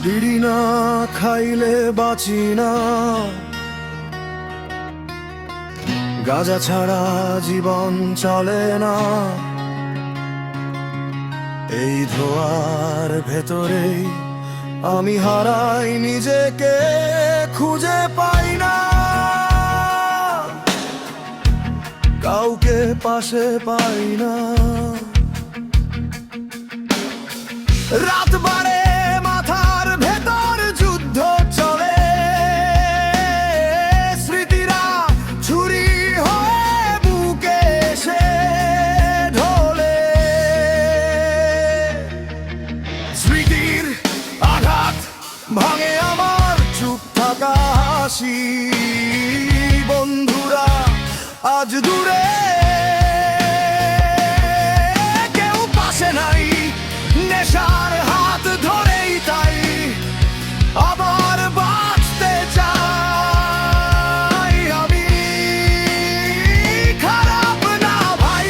বিড়ি না খাইলে বাঁচি না, গাঁজা ছাড়া জীবন চলে না। এই ধোঁয়ার ভেতরে আমি হারাই নিজেকে, খুঁজে পাই না কাউকে, পাশে পাই না। রাত বারে মাথার ভেতর যুদ্ধ চলে, স্মৃতিরা ছুরি হয়ে বুকে এসে ঢলে। স্মৃতির আঘাত ভাঙে আমার চুপ থাকা হাসি, বন্ধুরা আজ দূরে, কেউ পাশে নাই, নেশার হাত ধরেই তাই আবার বাঁচতে চাই। আমি খারাপ না ভাই,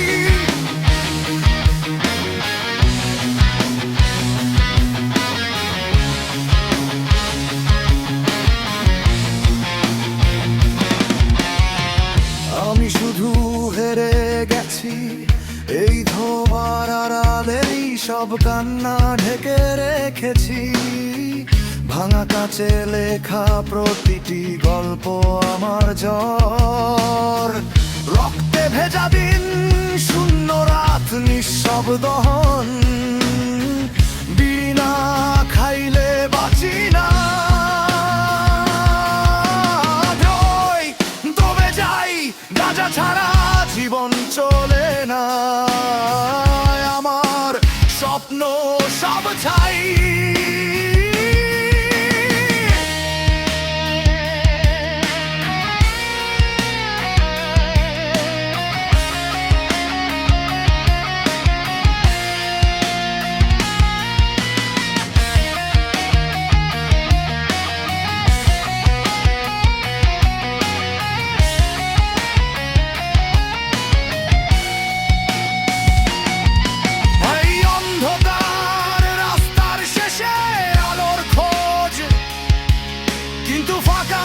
আমি শুধু হেরে গেছি। এই ধোঁয়ার আড়ালেই সব কান্না ঢেকে রেখেছি। ভাঙা কাঁচে লেখা প্রতিটি গল্প আমার জ্বর, রক্তে ভেজা দিন, শূন্য রাত, নিঃশব্দ হন। বিড়ি না খাইলে বাঁচি না, দমে যাই, গাঁজা ছাড়া জীবন চলে না। আমার স্বপ্ন সব ছাই। কিন্তু ফাঁকা